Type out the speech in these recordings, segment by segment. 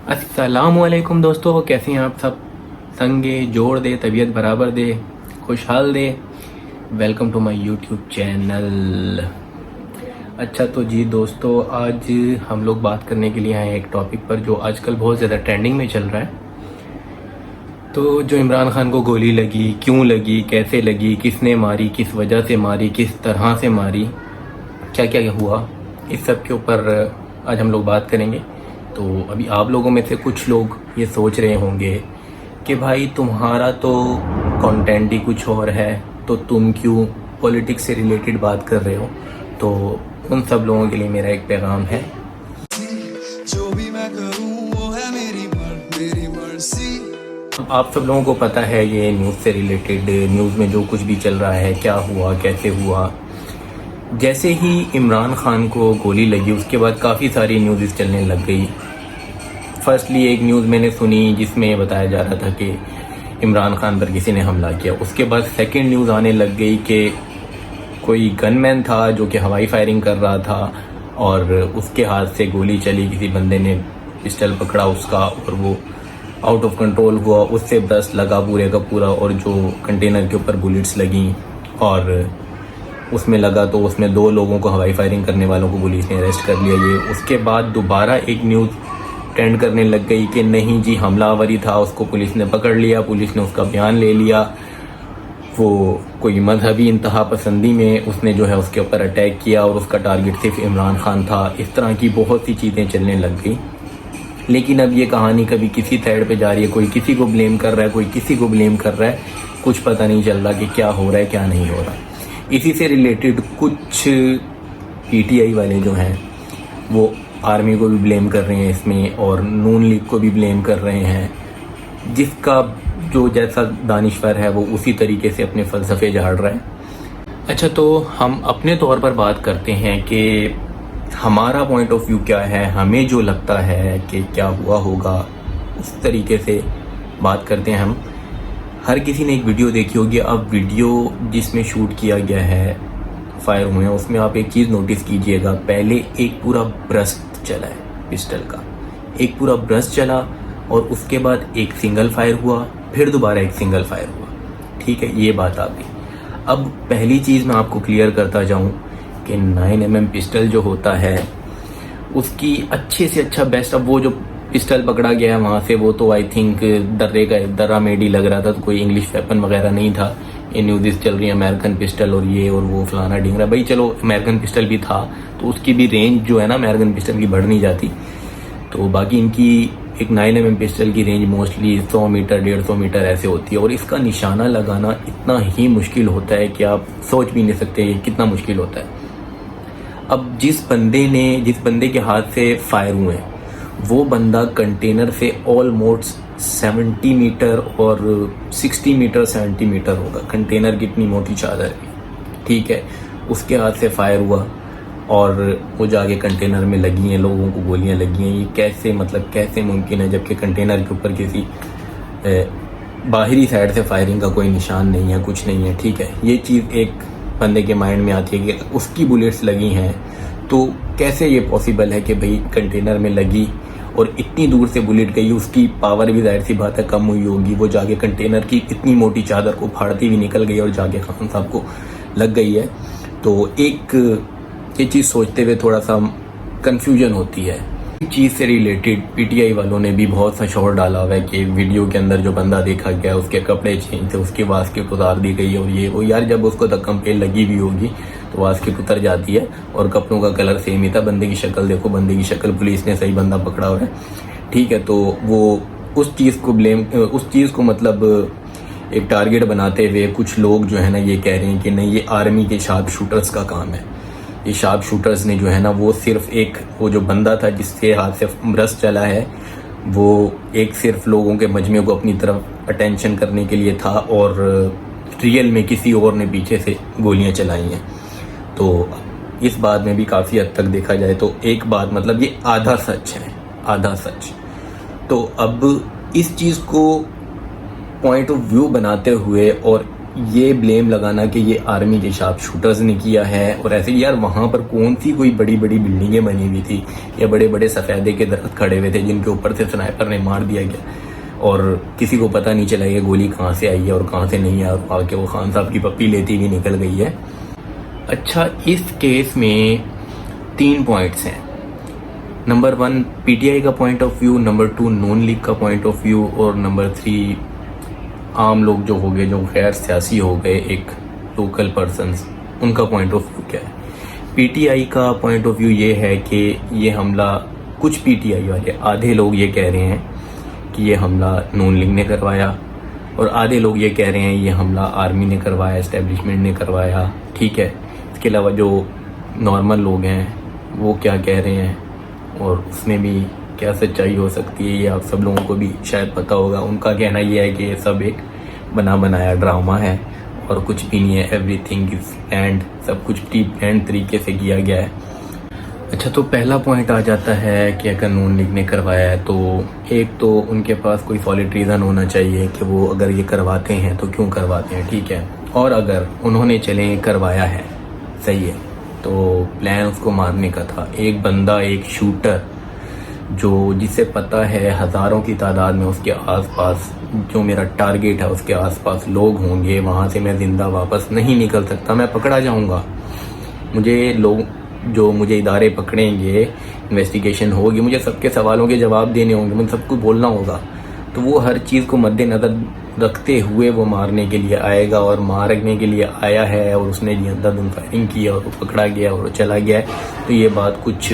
अस्सलामुअलैकुम दोस्तों, कैसे हैं आप सब। संगे जोड़ दे, तबीयत बराबर दे, खुशहाल दे। Welcome to my YouTube channel. अच्छा तो जी दोस्तों, आज हम लोग बात करने के लिए आए हैं एक टॉपिक पर जो आजकल बहुत ज़्यादा ट्रेंडिंग में चल रहा है। तो जो इमरान खान को गोली लगी, क्यों लगी, कैसे लगी, किसने मारी, किस वजह से मारी, किस तरह से मारी, क्या क्या हुआ, इस सब के ऊपर आज हम लोग बात करेंगे। तो अभी आप लोगों में से कुछ लोग ये सोच रहे होंगे कि भाई तुम्हारा तो कंटेंट ही कुछ और है, तो तुम क्यों पॉलिटिक्स से रिलेटेड बात कर रहे हो। तो उन सब लोगों के लिए मेरा एक पैगाम है। जो भी मैं करूं वो है मेरी मर्जी। आप सब लोगों को पता है ये न्यूज़ से रिलेटेड, न्यूज़ में जो कुछ भी चल रहा है, क्या हुआ, कैसे हुआ। जैसे ही इमरान खान को गोली लगी उसके बाद काफ़ी सारी न्यूज़ चलने लग गई। फर्स्टली एक न्यूज़ मैंने सुनी जिसमें बताया जा रहा था कि इमरान खान पर किसी ने हमला किया। उसके बाद सेकंड न्यूज़ आने लग गई कि कोई गनमैन था जो कि हवाई फायरिंग कर रहा था और उसके हाथ से गोली चली, किसी बंदे ने पिस्टल पकड़ा उसका और वो आउट ऑफ कंट्रोल हुआ, उससे ब्रस्ट लगा पूरे का पूरा और जो कंटेनर के ऊपर बुलेट्स लगी और उसमें लगा तो उसमें 2 लोगों को, हवाई फायरिंग करने वालों को पुलिस ने अरेस्ट कर लिया। ये उसके बाद दोबारा एक न्यूज़ ट्रेंड करने लग गई कि नहीं जी हमलावरी था, उसको पुलिस ने पकड़ लिया, पुलिस ने उसका बयान ले लिया, वो कोई मजहबी इंतहा पसंदी में उसने जो है उसके ऊपर अटैक किया और उसका टारगेट सिर्फ इमरान खान था। इस तरह की बहुत सी चीज़ें चलने लग गई। लेकिन अब ये कहानी कभी किसी साइड पे जा रही है, कोई किसी को ब्लेम कर रहा है, कोई किसी को ब्लेम कर रहा है, कुछ पता नहीं चल रहा कि क्या हो रहा है क्या नहीं हो रहा। इसी से रिलेटेड कुछ पीटीआई वाले जो हैं वो आर्मी को भी ब्लेम कर रहे हैं इसमें और नून लीग को भी ब्लेम कर रहे हैं। जिसका जो जैसा दानिश्वर है वो उसी तरीके से अपने फ़लसफ़े झाड़ रहा है। अच्छा तो हम अपने तौर पर बात करते हैं कि हमारा पॉइंट ऑफ व्यू क्या है, हमें जो लगता है कि क्या हुआ होगा उस तरीके से बात करते हैं हम। हर किसी ने एक वीडियो देखी होगी। अब वीडियो जिसमें शूट किया गया है, फायर हुए हैं, उसमें आप एक चीज़ नोटिस कीजिएगा। पहले एक पूरा ब्रस्ट चला है पिस्टल का, एक पूरा ब्रस्ट चला और उसके बाद एक सिंगल फायर हुआ, फिर दोबारा एक सिंगल फायर हुआ। ठीक है, ये बात आ गई। अब पहली चीज़ मैं आपको क्लियर करता जाऊं कि 9mm पिस्टल जो होता है उसकी अच्छे से अच्छा बेस्ट, अब वो जो पिस्टल पकड़ा गया है वहाँ से वो तो आई थिंक दर्रा मेडी लग रहा था, तो कोई इंग्लिश वेपन वगैरह नहीं था। ये न्यूज़ चल रही है अमेरिकन पिस्टल और ये और वो फलाना ढिंगरा। भाई चलो अमेरिकन पिस्टल भी था तो उसकी भी रेंज जो है ना अमेरिकन पिस्टल की बढ़ नहीं जाती। तो बाकी इनकी एक 9mm पिस्टल की रेंज मोस्टली 100 मीटर 150 मीटर ऐसे होती है और इसका निशाना लगाना इतना ही मुश्किल होता है कि आप सोच भी नहीं सकते ये कितना मुश्किल होता है। अब जिस बंदे के हाथ से फायर हुए वो बंदा कंटेनर से ऑलमोस्ट 70 मीटर और 60 मीटर 70 मीटर होगा। कंटेनर की इतनी मोटी चादर भी, ठीक है, उसके हाथ से फायर हुआ और वो जाके कंटेनर में लगी हैं, लोगों को गोलियां लगी हैं। ये कैसे, मतलब कैसे मुमकिन है जबकि कंटेनर के ऊपर किसी बाहरी साइड से फायरिंग का कोई निशान नहीं है, कुछ नहीं है। ठीक है, ये चीज़ एक बंदे के माइंड में आती है कि उसकी बुलेट्स लगी हैं तो कैसे ये पॉसिबल है कि भाई कंटेनर में लगी और इतनी दूर से बुलेट गई, उसकी पावर भी जाहिर सी बात है कम हुई होगी, वो जाके कंटेनर की इतनी मोटी चादर को फाड़ती हुई निकल गई और जाके खान साहब को लग गई है। तो एक ये चीज़ सोचते हुए थोड़ा सा कंफ्यूजन होती है। इस चीज़ से रिलेटेड पीटीआई वालों ने भी बहुत सा शोर डाला हुआ है कि वीडियो के अंदर जो बंदा देखा गया उसके कपड़े चेंज थे, उसकी वास्केट उतार दी गई और ये वो। यार जब उसको धक्कम पे लगी भी होगी तो वास्केट उतर जाती है और कपड़ों का कलर सेम ही था। बंदे की शक्ल देखो, बंदे की शक्ल, पुलिस ने सही बंदा पकड़ा हुआ है। ठीक है, तो वो उस चीज़ को मतलब एक टारगेट बनाते हुए कुछ लोग जो है ना ये कह रहे हैं कि नहीं ये आर्मी के शार्प शूटर्स का काम है। ये शार्प शूटर्स ने जो है ना वो सिर्फ एक, वो जो बंदा था जिससे हाथ से ब्रस्ट चला है वो एक सिर्फ लोगों के मजमे को अपनी तरफ अटेंशन करने के लिए था और रियल में किसी और ने पीछे से गोलियां चलाई हैं। तो इस बात में भी काफ़ी हद तक देखा जाए तो एक बात, मतलब ये आधा सच है, आधा सच। तो अब इस चीज़ को पॉइंट ऑफ व्यू बनाते हुए और ये ब्लेम लगाना कि ये आर्मी के शार्प शूटर्स ने किया है, और ऐसे यार वहाँ पर कौन सी कोई बड़ी बड़ी बिल्डिंगें बनी हुई थी या बड़े बड़े सफ़ेदे के दरख्त खड़े हुए थे जिनके ऊपर से स्नाइपर ने मार दिया गया और किसी को पता नहीं चला कि गोली कहाँ से आई है और कहाँ से नहीं है, और आके वो खान साहब की पप्पी लेती हुई निकल गई है। अच्छा, इस केस में 3 पॉइंट्स हैं। नंबर 1 पीटीआई का point of view, number 2 non league का पॉइंट ऑफ व्यू, और नंबर 3 आम लोग जो हो गए, जो गैर सियासी हो गए, एक लोकल पर्सन्स, उनका पॉइंट ऑफ व्यू क्या है। पीटीआई का पॉइंट ऑफ व्यू ये है कि ये हमला, कुछ पीटीआई वाले आधे लोग ये कह रहे हैं कि ये हमला नून लीग ने करवाया, और आधे लोग ये कह रहे हैं ये हमला आर्मी ने करवाया, एस्टेब्लिशमेंट ने करवाया। ठीक है, इसके अलावा जो नॉर्मल लोग हैं वो क्या कह रहे हैं और उसमें भी क्या सच्चाई हो सकती है ये आप सब लोगों को भी शायद पता होगा। उनका कहना ये है कि ये सब एक बना बनाया ड्रामा है और कुछ भी नहीं है, एवरीथिंग इज प्लान्ड, सब कुछ प्री प्लान्ड तरीके से किया गया है। अच्छा, तो पहला पॉइंट आ जाता है कि अगर नून लीग ने करवाया है तो एक तो उनके पास कोई सॉलिड रीज़न होना चाहिए कि वो अगर ये करवाते हैं तो क्यों करवाते हैं। ठीक है, और अगर उन्होंने चले करवाया है, सही है, तो प्लान उसको मारने का था। एक बंदा, एक शूटर जो जिसे पता है हज़ारों की तादाद में उसके आसपास जो मेरा टारगेट है उसके आसपास लोग होंगे, वहाँ से मैं ज़िंदा वापस नहीं निकल सकता, मैं पकड़ा जाऊँगा। मुझे लोग जो मुझे इदारे पकड़ेंगे, इन्वेस्टिगेशन होगी, मुझे सबके सवालों के जवाब देने होंगे, मुझे सब कुछ बोलना होगा। तो वो हर चीज़ को मद्देनज़र रखते हुए वो मारने के लिए आएगा और मारने के लिए आया है, और उसने अंधाधुंध फायरिंग की और वो पकड़ा गया और वो चला गया है। तो ये बात कुछ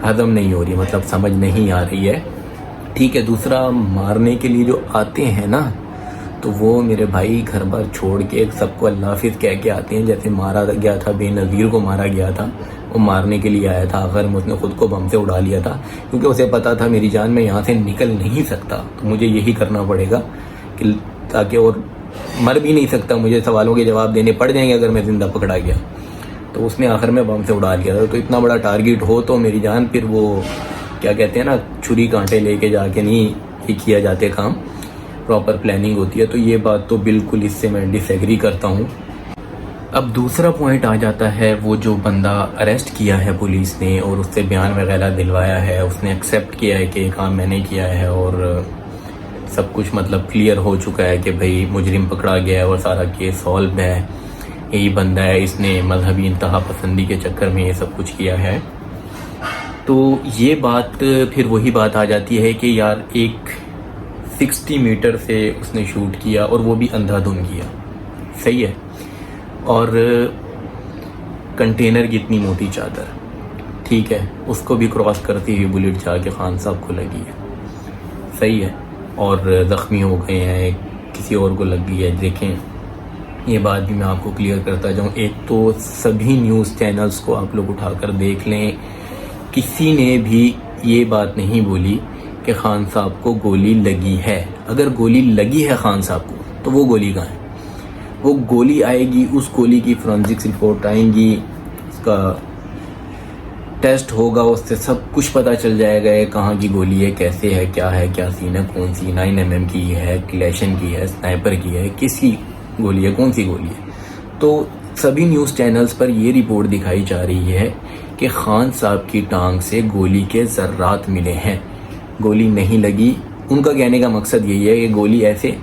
हजम नहीं हो रही, मतलब समझ नहीं आ रही है। ठीक है, दूसरा, मारने के लिए जो आते हैं ना, तो वो मेरे भाई घर बार छोड़ के सबको अल्लाह हाफिज़ कह के आते हैं। जैसे मारा गया था, बेनज़ीर को मारा गया था, वो मारने के लिए आया था, आखिर में उसने खुद को बम से उड़ा लिया था क्योंकि उसे पता था मेरी जान में यहाँ से निकल नहीं सकता, तो मुझे यही करना पड़ेगा कि ताकि, और मर भी नहीं सकता, मुझे सवालों के जवाब देने पड़ जाएंगे अगर मैं ज़िंदा पकड़ा गया। तो उसने आखिर में बम से उड़ा लिया था। तो इतना बड़ा टारगेट हो तो मेरी जान, फिर वो क्या कहते हैं ना, छुरी कांटे लेके जाके नहीं ये किया जाते काम, प्रॉपर प्लानिंग होती है। तो ये बात तो बिल्कुल इससे मैं डिसएग्री करता हूँ। अब दूसरा पॉइंट आ जाता है, वो जो बंदा अरेस्ट किया है पुलिस ने और उससे बयान वगैरह दिलवाया है, उसने एक्सेप्ट किया है कि काम मैंने किया है और सब कुछ मतलब क्लियर हो चुका है कि भाई मुजरिम पकड़ा गया है और सारा केस सॉल्व है, यही बंदा है, इसने मजहबी इंतहा पसंदी के चक्कर में ये सब कुछ किया है। तो ये बात फिर वही बात आ जाती है कि यार एक 60 मीटर से उसने शूट किया और वो भी अंधाधुंध किया, सही है, और कंटेनर की इतनी मोटी चादर, ठीक है, उसको भी क्रॉस करती हुई बुलेट जाके खान साहब को लगी है, सही है, और ज़ख्मी हो गए हैं, किसी और को लग गई है। देखें, ये बात भी मैं आपको क्लियर करता जाऊँ, एक तो सभी न्यूज़ चैनल्स को आप लोग उठाकर देख लें, किसी ने भी ये बात नहीं बोली कि खान साहब को गोली लगी है। अगर गोली लगी है खान साहब को तो वो गोली कहाँ है? वो गोली आएगी, उस गोली की फोरेंसिक्स रिपोर्ट आएंगी, उसका टेस्ट होगा, उससे सब कुछ पता चल जाएगा ये कहाँ की गोली है, कैसे है, क्या सीन है, कौन सी 9mm की है, क्लैशन की है, स्नाइपर की है, किसकी गोली है, कौन सी गोली है। तो सभी न्यूज़ चैनल्स पर ये रिपोर्ट दिखाई जा रही है कि खान साहब की टांग से गोली के ज़र्रात मिले हैं, गोली नहीं लगी। उनका कहने का मकसद यही है कि गोली ऐसे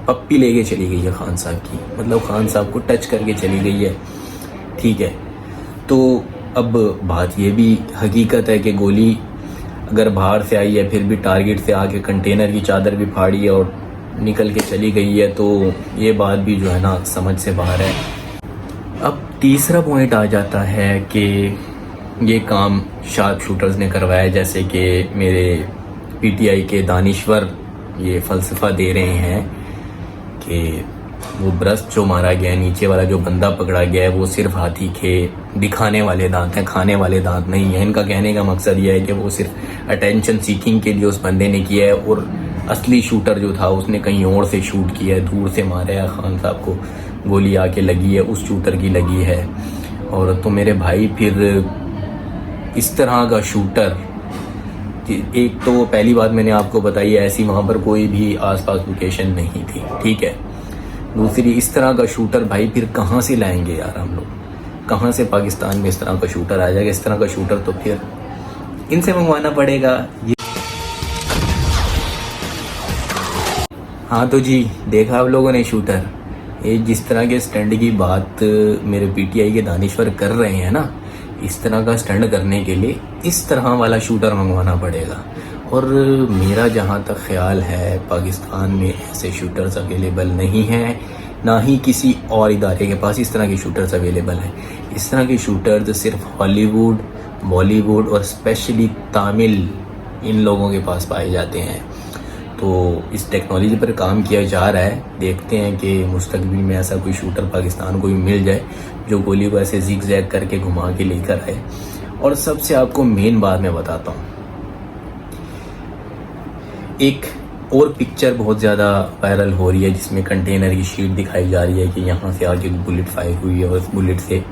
पप्पी लेके चली गई है खान साहब की, मतलब खान साहब को टच करके चली गई है, ठीक है। तो अब बात ये भी हकीकत है कि गोली अगर बाहर से आई है, फिर भी टारगेट से आके कंटेनर की चादर भी फाड़ी है और निकल के चली गई है, तो ये बात भी जो है ना समझ से बाहर है। अब तीसरा पॉइंट आ जाता है कि ये काम शार्प शूटर्स ने करवाया, जैसे कि मेरे पीटीआई के दानिश्वर ये फ़लसफ़ा दे रहे हैं कि वो ब्रस्ट जो मारा गया है, नीचे वाला जो बंदा पकड़ा गया है, वो सिर्फ हाथी के दिखाने वाले दांत हैं, खाने वाले दांत नहीं है। इनका कहने का मकसद ये है कि वो सिर्फ अटेंशन सीकिंग के लिए उस बंदे ने किया है, और असली शूटर जो था उसने कहीं और से शूट किया है, दूर से मारा है, खान साहब को गोली आके लगी है, उस शूटर की लगी है। और तो मेरे भाई फिर इस तरह का शूटर, एक तो पहली बात मैंने आपको बताई है, ऐसी वहाँ पर कोई भी आसपास लोकेशन नहीं थी, ठीक है। दूसरी, इस तरह का शूटर भाई फिर कहाँ से लाएंगे यार हम लोग, कहाँ से पाकिस्तान में इस तरह का शूटर आ जाएगा। इस तरह का शूटर तो फिर इनसे मंगवाना पड़ेगा। ये हाँ तो जी, देखा आप लोगों ने शूटर, ये जिस तरह के स्टंट की बात मेरे पीटीआई के दानिश्वर कर रहे हैं ना, इस तरह का स्टंट करने के लिए इस तरह वाला शूटर मंगवाना पड़ेगा। और मेरा जहाँ तक ख्याल है, पाकिस्तान में ऐसे शूटर्स अवेलेबल नहीं हैं, ना ही किसी और इदारे के पास इस तरह के शूटर्स अवेलेबल हैं। इस तरह के शूटर्स सिर्फ हॉलीवुड, बॉलीवुड और स्पेशली तमिल इन लोगों के पास पाए जाते हैं। तो इस टेक्नोलॉजी पर काम किया जा रहा है। देखते हैं कि मुस्तकबिल में ऐसा कोई शूटर पाकिस्तान को भी मिल जाए जो गोली को ऐसे जिग जैग करके घुमा के लेकर आए। और सबसे आपको मेन बात मैं बताता हूँ, एक और पिक्चर बहुत ज़्यादा वायरल हो रही है जिसमें कंटेनर की शीट दिखाई जा रही है कि यहाँ से आगे बुलेट फायर हुई है और उस बुलेट से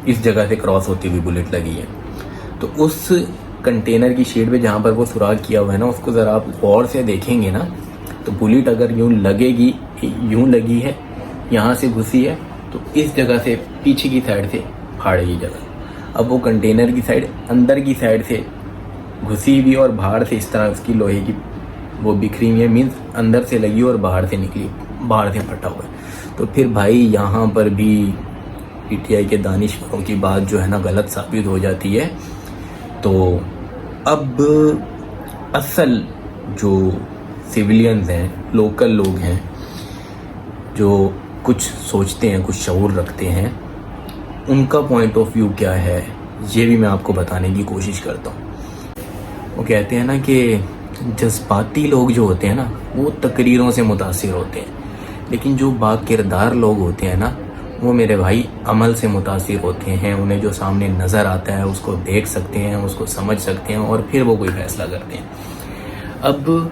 इस जगह से क्रॉस होती हुई बुलेट लगी है। तो उस कंटेनर की शीट पे जहाँ पर वो सुराग किया हुआ है ना, उसको ज़रा आप गौर से देखेंगे ना, तो बुलेट अगर यूँ लगेगी, यूँ लगी है, यहाँ से घुसी है, तो इस जगह से पीछे की साइड से फाड़ेगी जगह। अब वो कंटेनर की साइड अंदर की साइड से घुसी भी और बाहर से इस तरह उसकी लोहे की वो बिखरी हुई है, मीन्स अंदर से लगी और बाहर से निकली, बाहर से फटा हुआ है। तो फिर भाई यहाँ पर भी पीटीआई के दानिश्वरों की बात जो है ना गलत साबित हो जाती है। तो अब असल जो सिविलियंस हैं, लोकल लोग हैं, जो कुछ सोचते हैं, कुछ शऊर रखते हैं, उनका पॉइंट ऑफ व्यू क्या है ये भी मैं आपको बताने की कोशिश करता हूँ। वो कहते हैं ना कि जज्बाती लोग जो होते हैं ना वो तकरीरों से मुतासिर होते हैं, लेकिन जो बाकिरदार लोग होते हैं ना वो मेरे भाई अमल से मुतासिर होते हैं। उन्हें जो सामने नज़र आता है उसको देख सकते हैं, उसको समझ सकते हैं और फिर वो कोई फैसला करते हैं। अब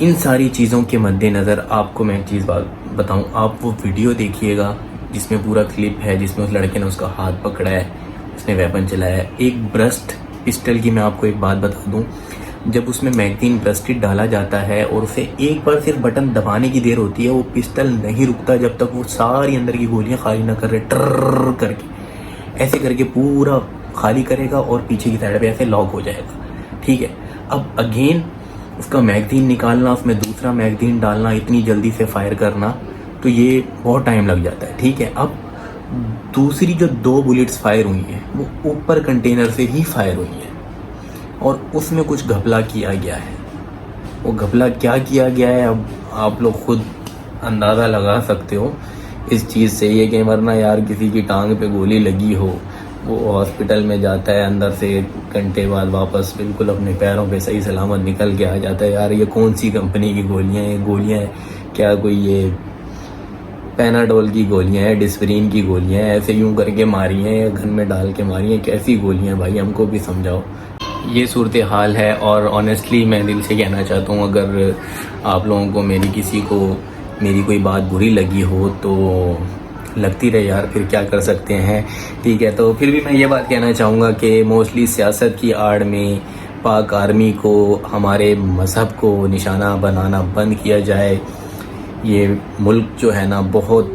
इन सारी चीज़ों के मद्देनज़र आपको मैं एक चीज़ बताऊं, आप वो वीडियो देखिएगा जिसमें पूरा क्लिप है, जिसमें उस लड़के ने उसका हाथ पकड़ा है, उसने वेपन चलाया है। एक ब्रस्ट पिस्टल की मैं आपको एक बात बता दूं, जब उसमें मैगजीन ब्रस्टेड डाला जाता है और उसे एक बार सिर्फ बटन दबाने की देर होती है, वो पिस्टल नहीं रुकता जब तक वो सारी अंदर की गोलियां खाली ना कर रहे, ट्रर करके ऐसे करके पूरा खाली करेगा और पीछे की साइड पे ऐसे लॉक हो जाएगा। ठीक है, अब अगेन उसका मैगजीन निकालना, उसमें दूसरा मैगजीन डालना, इतनी जल्दी से फायर करना, तो ये बहुत टाइम लग जाता है। ठीक है, अब दूसरी जो 2 बुलेट्स फायर हुई हैं वो ऊपर कंटेनर से ही फायर हुई हैं और उसमें कुछ घपला किया गया है। वो घपला क्या किया गया है अब आप लोग खुद अंदाज़ा लगा सकते हो इस चीज़ से। ये कि वरना यार किसी की टांग पे गोली लगी हो, वो हॉस्पिटल में जाता है, अंदर से 1 घंटे बाद वापस बिल्कुल अपने पैरों पे सही सलामत निकल के आ जाता है। यार ये कौन सी कंपनी की गोलियाँ हैं? गोलियाँ क्या कोई ये पैनाडोल की गोलियाँ हैं, डिस्प्रिन की गोलियाँ हैं, ऐसे यूं करके मारी हैं या घन में डाल के मारी हैं? कैसी गोलियाँ भाई, हमको भी समझाओ। ये सूरत हाल है और ऑनेस्टली मैं दिल से कहना चाहता हूँ, अगर आप लोगों को मेरी कोई बात बुरी लगी हो तो लगती रहे यार, फिर क्या कर सकते हैं। ठीक है, तो फिर भी मैं ये बात कहना चाहूँगा कि मोस्टली सियासत की आड़ में पाक आर्मी को, हमारे मज़हब को निशाना बनाना बंद किया जाए। ये मुल्क जो है ना बहुत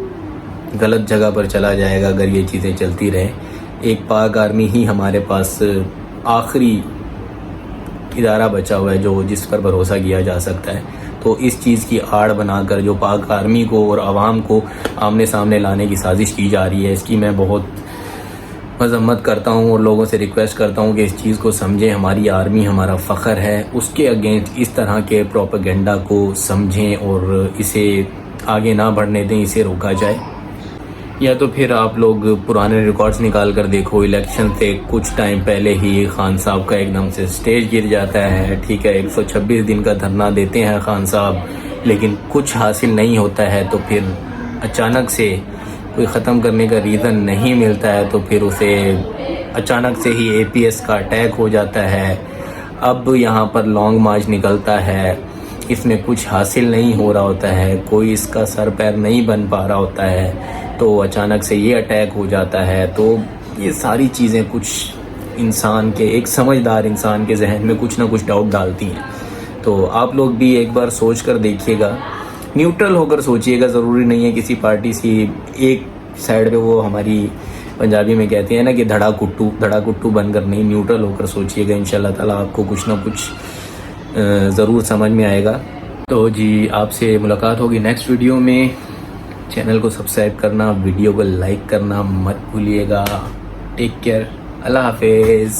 गलत जगह पर चला जाएगा अगर ये चीज़ें चलती रहें। एक पाक आर्मी ही हमारे पास आखिरी इदारा बचा हुआ है जिस पर भरोसा किया जा सकता है। तो इस चीज़ की आड़ बनाकर जो पाक आर्मी को और आवाम को आमने सामने लाने की साजिश की जा रही है, इसकी मैं बहुत मजम्मत करता हूँ और लोगों से रिक्वेस्ट करता हूँ कि इस चीज़ को समझें। हमारी आर्मी हमारा फ़ख्र है, उसके अगेंस्ट इस तरह के प्रोपेगेंडा को समझें और इसे आगे ना बढ़ने दें, इसे रोका जाए। या तो फिर आप लोग पुराने रिकॉर्ड्स निकाल कर देखो, इलेक्शन से कुछ टाइम पहले ही खान साहब का एकदम से स्टेज गिर जाता है। ठीक है, 126 दिन का धरना देते हैं खान साहब, लेकिन कुछ हासिल नहीं होता है। तो फिर अचानक से कोई ख़त्म करने का रीज़न नहीं मिलता है, तो फिर उसे अचानक से ही APS का अटैक हो जाता है। अब यहाँ पर लॉन्ग मार्च निकलता है, इसमें कुछ हासिल नहीं हो रहा होता है, कोई इसका सर पैर नहीं बन पा रहा होता है, तो अचानक से ये अटैक हो जाता है। तो ये सारी चीज़ें कुछ इंसान के, एक समझदार इंसान के जहन में कुछ ना कुछ डाउट डालती हैं। तो आप लोग भी एक बार सोच कर देखिएगा न्यूट्रल होकर सोचिएगा, ज़रूरी नहीं है किसी पार्टी से एक साइड पे, वो हमारी पंजाबी में कहते हैं ना कि धड़ा कुट्टू बनकर नहीं, न्यूट्रल होकर सोचिएगा। इंशाल्लाह ताला आपको कुछ ना कुछ ज़रूर समझ में आएगा। तो जी, आपसे मुलाकात होगी नेक्स्ट वीडियो में। चैनल को सब्सक्राइब करना, वीडियो को लाइक करना मत भूलिएगा। टेक केयर, अल्लाह हाफिज़।